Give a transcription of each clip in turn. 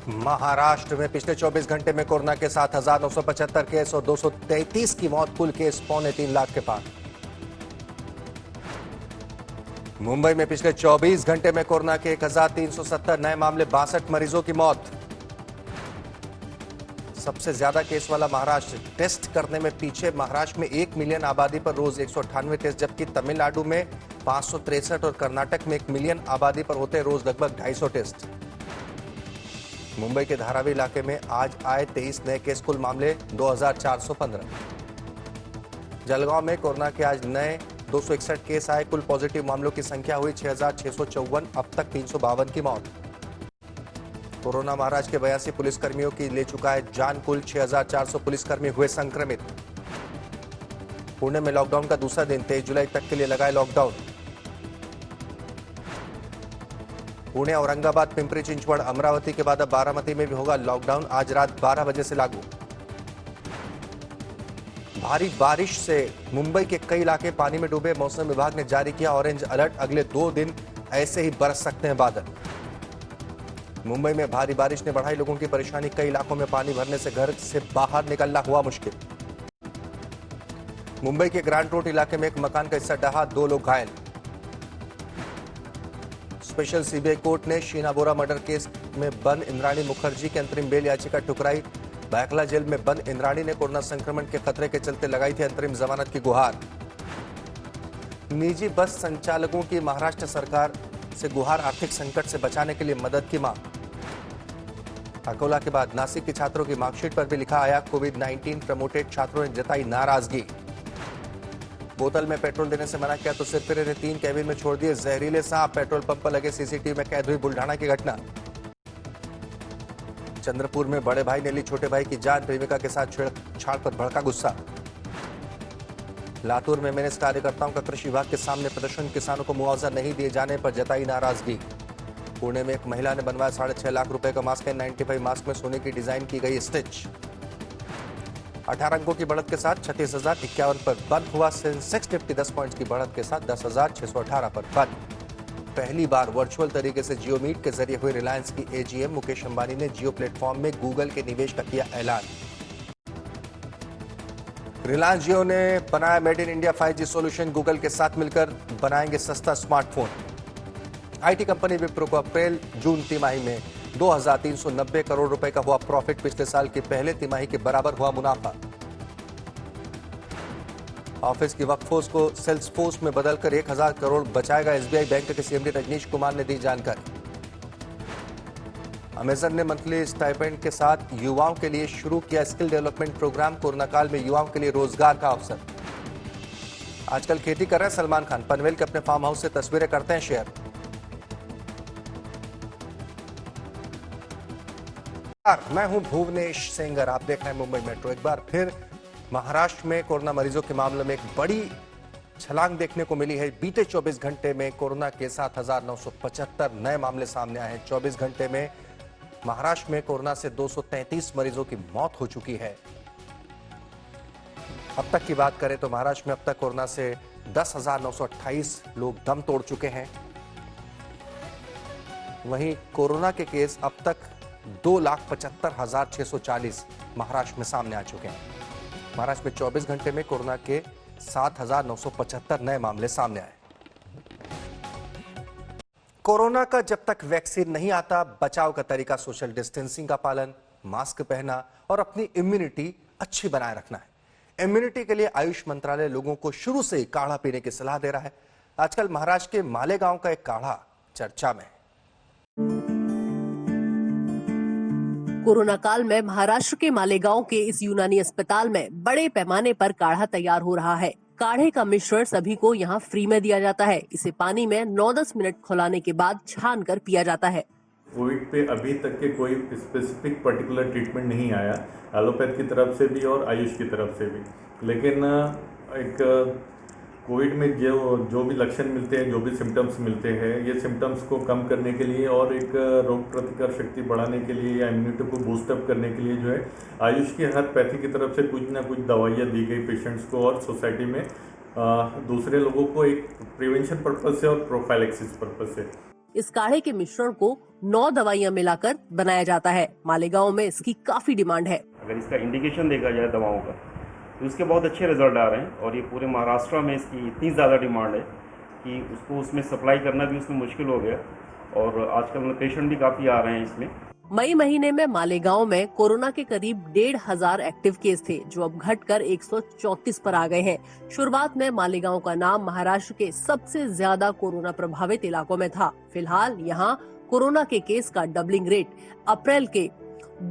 महाराष्ट्र में पिछले 24 घंटे में कोरोना के 7,975 केस और 233 की मौत, कुल केस 2.25 लाख के पार। मुंबई में पिछले 24 घंटे में कोरोना के 1,370 नए मामले, 62 मरीजों की मौत। सबसे ज्यादा केस वाला महाराष्ट्र, टेस्ट करने में पीछे। महाराष्ट्र में 1 मिलियन आबादी पर रोज 198 टेस्ट, जबकि तमिलनाडु में 563 और कर्नाटक में 1 मिलियन आबादी पर होते रोज लगभग 250 टेस्ट। मुंबई के धारावी इलाके में आज आए 23 नए केस, कुल मामले 2,415। जलगांव में कोरोना के आज नए 261 केस आए, कुल पॉजिटिव मामलों की संख्या हुई 6,654, अब तक 352 की मौत। कोरोना महाराष्ट्र के 82 पुलिसकर्मियों की ले चुका है जान, कुल 6,400 पुलिसकर्मी हुए संक्रमित। पुणे में लॉकडाउन का दूसरा दिन, 23 जुलाई तक के लिए लगाए लॉकडाउन। पुणे, औरंगाबाद, पिंपरी चिंचवड़, अमरावती के बाद अब बारामती में भी होगा लॉकडाउन, आज रात 12 बजे से लागू। भारी बारिश से मुंबई के कई इलाके पानी में डूबे, मौसम विभाग ने जारी किया ऑरेंज अलर्ट, अगले 2 दिन ऐसे ही बरस सकते हैं बादल। मुंबई में भारी बारिश ने बढ़ाई लोगों की परेशानी, कई इलाकों में पानी भरने से घर से बाहर निकलना हुआ मुश्किल। मुंबई के ग्रांड रोड इलाके में एक मकान का हिस्सा ढहा, 2 लोग घायल। स्पेशल सीबीआई कोर्ट ने शीना बोरा मर्डर केस में बंद इंद्राणी मुखर्जी की अंतरिम बेल याचिका ठुकराई। बैकला जेल में बंद इंद्राणी ने कोरोना संक्रमण के खतरे के चलते लगाई थी अंतरिम जमानत की गुहार। निजी बस संचालकों की महाराष्ट्र सरकार से गुहार, आर्थिक संकट से बचाने के लिए मदद की मांग। अकोला के बाद नासिक के छात्रों की मार्कशीट पर भी लिखा आया कोविड-19 प्रमोटेड, छात्रों ने जताई नाराजगी। बोतल में पेट्रोल देने से मना किया तो सिरफिरे ने 3 कैबिन में छोड़ दिए जहरीले सांप, पेट्रोल पंप पर लगे सीसीटीवी में कैद हुई बुल्ढाना की घटना। चंद्रपुर में बड़े भाई ने ली छोटे भाई की जान, प्रेमिका के साथ छेड़छाड़ पर भड़का गुस्सा। लातूर में मेनेस कार्यकर्ताओं का कृषि विभाग के सामने प्रदर्शन, किसानों को मुआवजा नहीं दिए जाने पर जताई नाराजगी। पुणे में एक महिला ने बनवाया 6.5 लाख रुपए का मास्क, N95 मास्क में सोने की डिजाइन की गई स्टिच। 18 अंकों की बढ़त के साथ 36,051 पर बंद हुआ सेंसेक्स, निफ्टी 10 पॉइंट्स की बढ़त के साथ 10,618 पर बंद। पहली बार वर्चुअल तरीके से जियो मीट के जरिए हुई रिलायंस की एजीएम, मुकेश अंबानी ने जियो प्लेटफॉर्म में गूगल के निवेश का किया ऐलान। रिलायंस जियो ने बनाया made in India 5G solution, Google के साथ मिलकर बनाएंगे सस्ता स्मार्टफोन। आईटी कंपनी विप्रो को अप्रैल जून तिमाही में 2,390 करोड़ रुपए का हुआ प्रॉफिट, पिछले साल की पहले तिमाही के बराबर हुआ मुनाफा। ऑफिस की वर्कफोर्स को सेल्सफोर्स में बदलकर 1,000 करोड़ बचाएगा एसबीआई, बैंक के सीएमडी रजनीश कुमार ने दी जानकारी। अमेजन ने मंथली स्टाइपेंड के साथ युवाओं के लिए शुरू किया स्किल डेवलपमेंट प्रोग्राम, कोरोना काल में युवाओं के लिए रोजगार का अवसर। आजकल खेती कर रहे हैं सलमान खान, पनवेल के अपने फार्म हाउस से तस्वीरें करते हैं शेयर। मैं हूं भुवनेश सेंगर, आप देख रहे हैं मुंबई मेट्रो। एक बार फिर महाराष्ट्र में कोरोना मरीजों के मामले में एक बड़ी छलांग देखने को मिली है। बीते 24 घंटे में कोरोना के 7,975 नए मामले सामने आए हैं। 24 घंटे में महाराष्ट्र में कोरोना से 233 मरीजों की मौत हो चुकी है। अब तक की बात करें तो महाराष्ट्र में अब तक कोरोना से 10,928 लोग दम तोड़ चुके हैं। वहीं कोरोना के केस अब तक 2,75,640 महाराष्ट्र में सामने आ चुके हैं। महाराष्ट्र में 24 घंटे में कोरोना के 7,975 नए मामले सामने आए। कोरोना का जब तक वैक्सीन नहीं आता, बचाव का तरीका सोशल डिस्टेंसिंग का पालन, मास्क पहनना और अपनी इम्यूनिटी अच्छी बनाए रखना है। इम्यूनिटी के लिए आयुष मंत्रालय लोगों को शुरू से ही काढ़ा पीने की सलाह दे रहा है। आजकल महाराष्ट्र के मालेगांव का एक काढ़ा चर्चा में है। कोरोना काल में महाराष्ट्र के मालेगांव के इस यूनानी अस्पताल में बड़े पैमाने पर काढ़ा तैयार हो रहा है। काढ़े का मिश्रण सभी को यहाँ फ्री में दिया जाता है। इसे पानी में 9-10 मिनट खौलाने के बाद छान कर पिया जाता है। कोविड पे अभी तक के कोई स्पेसिफिक पर्टिकुलर ट्रीटमेंट नहीं आया, एलोपैथ की तरफ से भी और आयुष की तरफ से भी। लेकिन एक कोविड में जो भी लक्षण मिलते हैं, जो भी सिम्टम्स मिलते हैं, ये सिम्टम्स को कम करने के लिए और एक रोग प्रतिकार शक्ति बढ़ाने के लिए या इम्यूनिटी को बूस्टअप करने के लिए जो है आयुष की हर पैथी की तरफ से कुछ ना कुछ दवाइयाँ दी गई पेशेंट्स को और सोसाइटी में दूसरे लोगों को एक प्रिवेंशन पर्पज से और प्रोफाइलेक्सिस पर्पज से। इस काढ़े के मिश्रण को 9 दवाइयां मिलाकर बनाया जाता है। मालेगांव में इसकी काफी डिमांड है। अगर इसका इंडिकेशन देखा जाए दवाओं का तो इसके बहुत अच्छे रिजल्ट आ रहे हैं और ये पूरे महाराष्ट्र में इसकी इतनी ज़्यादा डिमांड है कि उसको उसमें सप्लाई करना भी उसमें मुश्किल हो गया और आजकल पेशेंट भी काफ़ी आ रहे हैं इसमें। मई महीने में मालेगांव में कोरोना के करीब 1,500 एक्टिव केस थे, जो अब घटकर 134 पर आ गए हैं। शुरुआत में मालेगांव का नाम महाराष्ट्र के सबसे ज्यादा कोरोना प्रभावित इलाकों में था। फिलहाल यहाँ कोरोना के केस का डबलिंग रेट अप्रैल के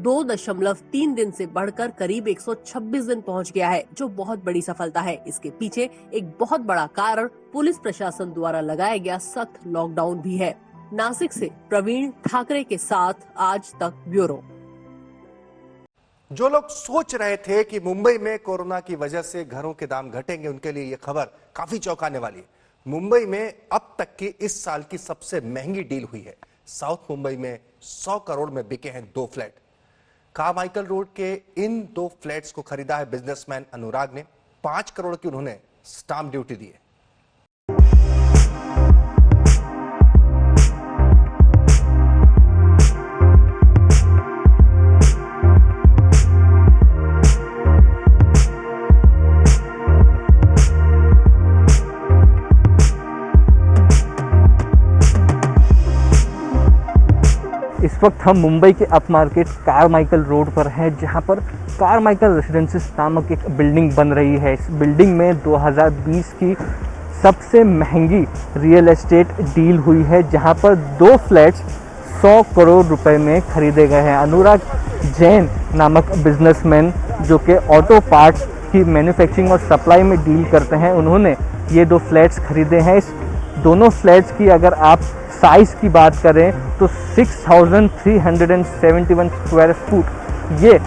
2.3 दिन से बढ़कर करीब 126 दिन पहुंच गया है, जो बहुत बड़ी सफलता है। इसके पीछे एक बहुत बड़ा कारण पुलिस प्रशासन द्वारा लगाया गया सख्त लॉकडाउन भी है। नासिक से प्रवीण ठाकरे के साथ आज तक ब्यूरो। जो लोग सोच रहे थे कि मुंबई में कोरोना की वजह से घरों के दाम घटेंगे, उनके लिए यह खबर काफी चौंकाने वाली है। मुंबई में अब तक की इस साल की सबसे महंगी डील हुई है। साउथ मुंबई में 100 करोड़ में बिके हैं 2 फ्लैट। कारमाइकल रोड के इन 2 फ्लैट्स को खरीदा है बिजनेसमैन अनुराग ने। 5 करोड़ की उन्होंने स्टाम्प ड्यूटी दी है। इस वक्त हम मुंबई के अप मार्केट कारमाइकल रोड पर हैं, जहां पर कारमाइकल रेसिडेंसीज नामक एक बिल्डिंग बन रही है। इस बिल्डिंग में 2020 की सबसे महंगी रियल एस्टेट डील हुई है, जहां पर 2 फ्लैट्स 100 करोड़ रुपए में खरीदे गए हैं। अनुराग जैन नामक बिजनेसमैन, जो कि ऑटो पार्ट्स की मैन्युफैक्चरिंग और सप्लाई में डील करते हैं, उन्होंने ये 2 फ्लैट्स खरीदे हैं। इस दोनों फ्लैट्स की अगर आप साइज़ की बात करें तो 6371 स्क्वायर फुट ये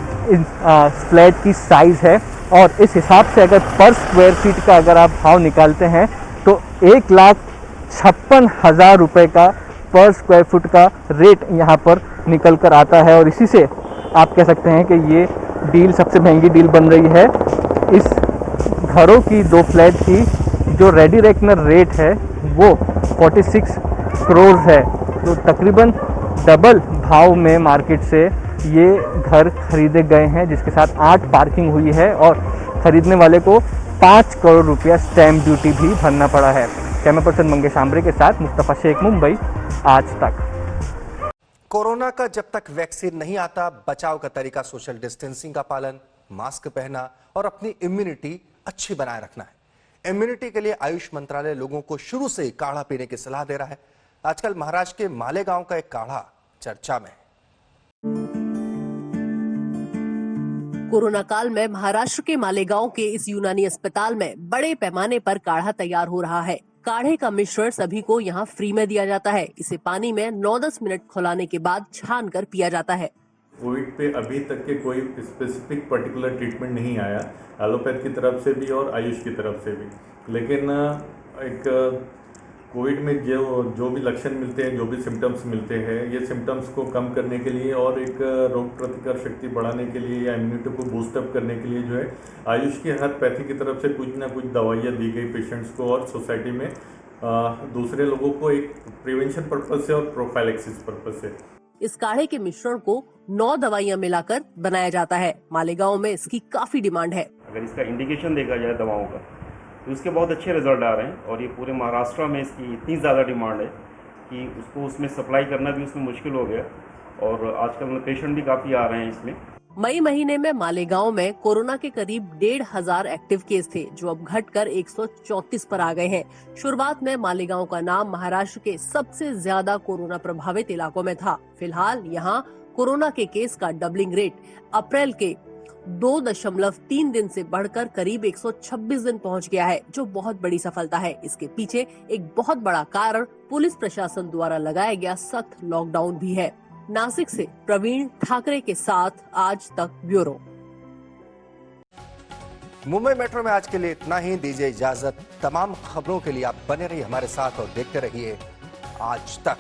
फ्लैट की साइज़ है और इस हिसाब से अगर पर स्क्वायर फीट का अगर आप भाव निकालते हैं तो 1,56,000 रुपये का पर स्क्वायर फुट का रेट यहाँ पर निकल कर आता है। और इसी से आप कह सकते हैं कि ये डील सबसे महंगी डील बन रही है। इस घरों की 2 फ्लैट की जो रेडी रेकनर रेट है वो 46 करोड़ है, तो तकरीबन डबल भाव में मार्केट से ये घर खरीदे गए हैं, जिसके साथ 8 पार्किंग हुई है और खरीदने वाले को 5 करोड़ रुपया स्टैम्प ड्यूटी भी भरना पड़ा है। कैमरा पर्सन मंगेश आम्बरे के साथ मुस्तफा शेख, मुंबई आज तक। कोरोना का जब तक वैक्सीन नहीं आता, बचाव का तरीका सोशल डिस्टेंसिंग का पालन, मास्क पहनना और अपनी इम्यूनिटी अच्छी बनाए रखना है। इम्यूनिटी के लिए आयुष मंत्रालय लोगों को शुरू से ही काढ़ा पीने की सलाह दे रहा है। आजकल महाराष्ट्र के मालेगांव का एक काढ़ा चर्चा में। कोरोना काल में महाराष्ट्र के मालेगांव के इस यूनानी अस्पताल में बड़े पैमाने पर काढ़ा तैयार हो रहा है। काढ़े का मिश्रण सभी को यहाँ फ्री में दिया जाता है। इसे पानी में 9-10 मिनट खौलाने के बाद छान कर पिया जाता है। कोविड पे अभी तक के कोई स्पेसिफिक पर्टिकुलर ट्रीटमेंट नहीं आया, एलोपैथ की तरफ से भी और आयुष की तरफ से भी। लेकिन एक कोविड में जो भी लक्षण मिलते हैं, जो भी सिम्टम्स मिलते हैं, ये सिम्टम्स को कम करने के लिए और एक रोग प्रतिकार शक्ति बढ़ाने के लिए या इम्यूनिटी को बूस्टअप करने के लिए जो है आयुष की हर पैथी की तरफ से कुछ ना कुछ दवाइयाँ दी गई पेशेंट्स को और सोसाइटी में दूसरे लोगों को एक प्रिवेंशन पर्पज से और प्रोफाइलेक्सिस पर्पज से। इस काढ़े के मिश्रण को 9 दवाइयां मिलाकर बनाया जाता है। मालेगांव में इसकी काफी डिमांड है। अगर इसका इंडिकेशन देखा जाए दवाओं का तो इसके बहुत अच्छे रिजल्ट आ रहे हैं और ये पूरे महाराष्ट्र में इसकी इतनी ज़्यादा डिमांड है कि उसको उसमें सप्लाई करना भी उसमें मुश्किल हो गया और आजकल पेशेंट भी काफ़ी आ रहे हैं इसमें। मई महीने में मालेगांव में कोरोना के करीब 1,500 एक्टिव केस थे, जो अब घटकर 134 पर आ गए हैं। शुरुआत में मालेगांव का नाम महाराष्ट्र के सबसे ज्यादा कोरोना प्रभावित इलाकों में था। फिलहाल यहाँ कोरोना के केस का डबलिंग रेट अप्रैल के 2.3 दिन से बढ़कर करीब 126 दिन पहुंच गया है, जो बहुत बड़ी सफलता है। इसके पीछे एक बहुत बड़ा कारण पुलिस प्रशासन द्वारा लगाया गया सख्त लॉकडाउन भी है। नासिक से प्रवीण ठाकरे के साथ आज तक ब्यूरो। मुंबई मेट्रो में आज के लिए इतना ही। दीजिए इजाजत। तमाम खबरों के लिए आप बने रहिए हमारे साथ और देखते रहिए आज तक।